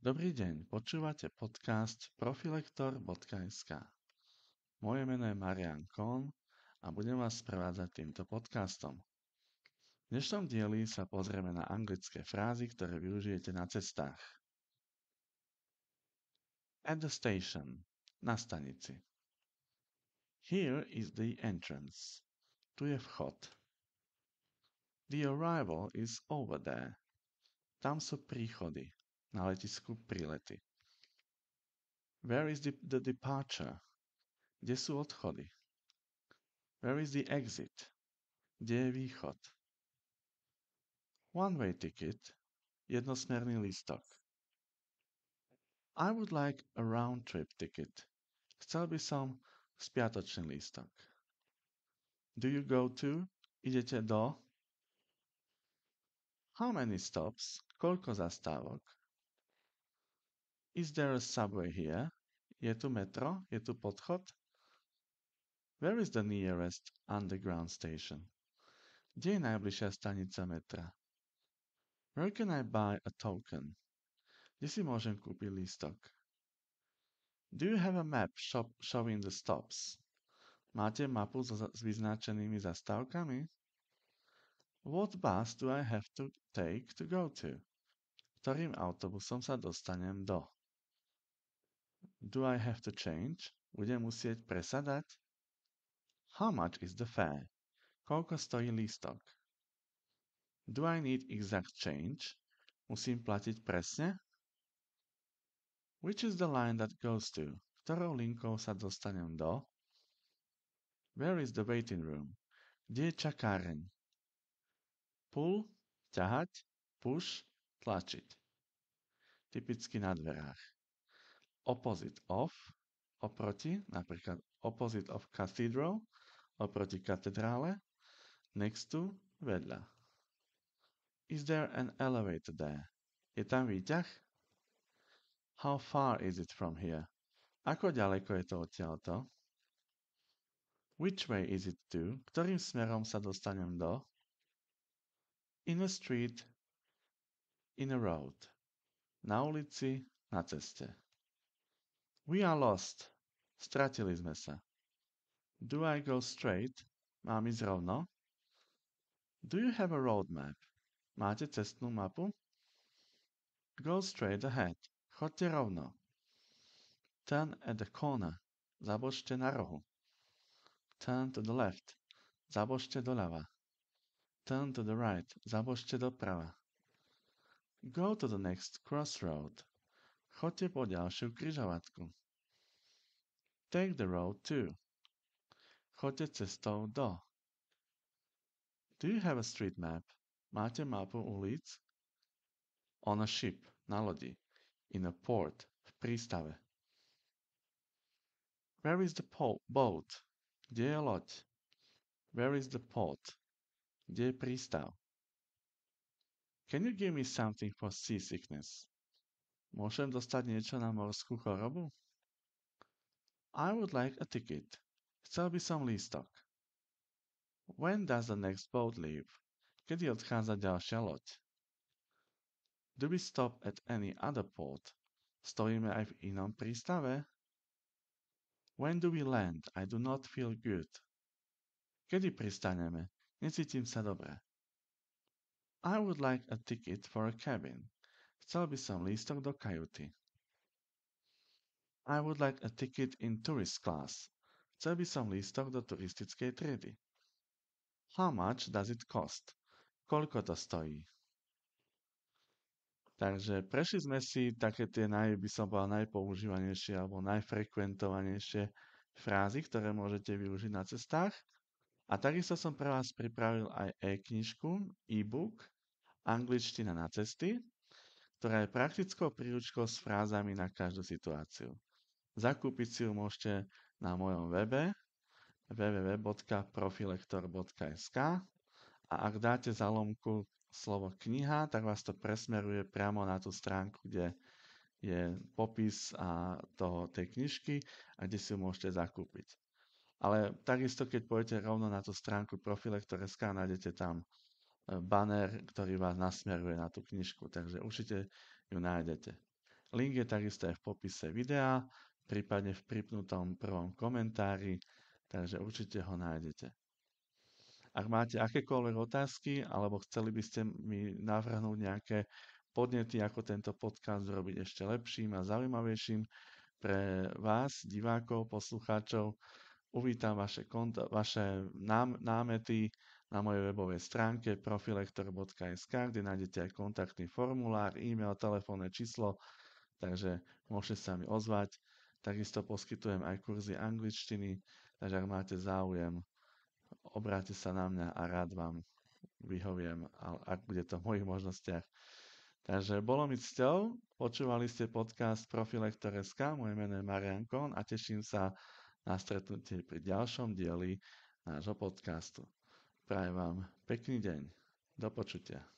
Dobrý deň, počúvate podcast profilektor.sk. Moje meno je Marian Kohn a budem vás sprevádzať týmto podcastom. V dnešnom dieli sa pozrieme na anglické frázy, ktoré využijete na cestách. At the station, na stanici. Here is the entrance. Tu je vchod. The arrival is over there. Tam sú príchody, na letisku prílety. Where is the departure? Kde sú odchody? Where is the exit? Kde je východ? One-way ticket, jednosmerný lístok. I would like a round-trip ticket. Chcel by som spiatočný lístok. Do you go to? Idete do? How many stops? Koľko zastávok? Is there a subway here? Je tu metro? Je tu podchod? Where is the nearest underground station? Kde je najbližšia stanica metra? Where can I buy a token? Kde si môžem kúpiť lístok? Do you have a map showing the stops? Máte mapu s vyznačenými zastávkami? What bus do I have to take to go to? Ktorým autobusom sa dostanem do? Do I have to change? Budem musieť presadať? How much is the fare? Koľko stojí lístok? Do I need exact change? Musím platiť presne? Which is the line that goes to? Ktorou linkou sa dostanem do? Where is the waiting room? Kde je čakáreň? Pull, ťahať, push, tlačiť. Typicky na dverách. Opposite of, oproti, napríklad opposite of cathedral, oproti katedrále, next to, vedľa. Is there an elevator there? Je tam výťah? How far is it from here? Ako ďaleko je to odtiaľto? Which way is it to? Ktorým smerom sa dostanem do? In a street, in a road. Na ulici, na ceste. We are lost. Stratili sme sa. Do I go straight? Mám ísť rovno? Do you have a road map? Máte cestnú mapu? Go straight ahead. Chodte rovno. Turn at the corner. Zabočte na rohu. Turn to the left. Zabočte doľava. Turn to the right. Zabočte doprava. Go to the next crossroad. Chodte po ďalšiu križovatku. Take the road to. Chodte cestou do. Do you have a street map? Máte mapu ulic? On a ship, na lodi. In a port, v prístave. Where is the boat? Kde je loď? Where is the port? Kde je prístav? Can you give me something for seasickness? Môžem dostať niečo na morskú chorobu? I would like a ticket. Chcel by som lístok. When does the next boat leave? Kedy odchádza ďalšia loď? Do we stop at any other port? Stojíme aj v inom prístave? When do we land? I do not feel good. Kedy pristaneme? Necítim sa dobre. I would like a ticket for a cabin. Chcel by som lístok do kajuty. I would like a ticket in tourist class. Chcel by som lístok do turistickej triedy. How much does it cost? Koľko to stojí? Takže prešli sme si také tie by som povedal, najpoužívanejšie alebo najfrekventovanejšie frázy, ktoré môžete využiť na cestách. A takisto som pre vás pripravil aj e-knižku, e-book, Angličtina na cesty, ktorá je praktickou príručkou s frázami na každú situáciu. Zakúpiť si ju môžete na mojom webe www.profilektor.sk a ak dáte za lomku slovo kniha, tak vás to presmeruje priamo na tú stránku, kde je popis tej knižky a kde si ju môžete zakúpiť. Ale takisto, keď pôjdete rovno na tú stránku profilektor.sk, nájdete tam banner, ktorý vás nasmeruje na tú knižku, takže určite ju nájdete. Link je takisto aj v popise videa, prípadne v pripnutom prvom komentári, takže určite ho nájdete. Ak máte akékoľvek otázky, alebo chceli by ste mi navrhnúť nejaké podnety, ako tento podcast zrobiť ešte lepším a zaujímavejším pre vás, divákov, poslucháčov, uvítam vaše námety na mojej webovej stránke profilektor.sk, kde nájdete aj kontaktný formulár, e-mail, telefónne číslo, takže môžete sa mi ozvať. Takisto poskytujem aj kurzy angličtiny, takže ak máte záujem, obráťte sa na mňa a rád vám vyhoviem, ak bude to v mojich možnostiach. Takže bolo mi cťou, počúvali ste podcast Profilektor.sk, moje meno je Marian Kohn a teším sa na stretnutie pri ďalšom dieli nášho podcastu. Prajem vám pekný deň. Do počutia.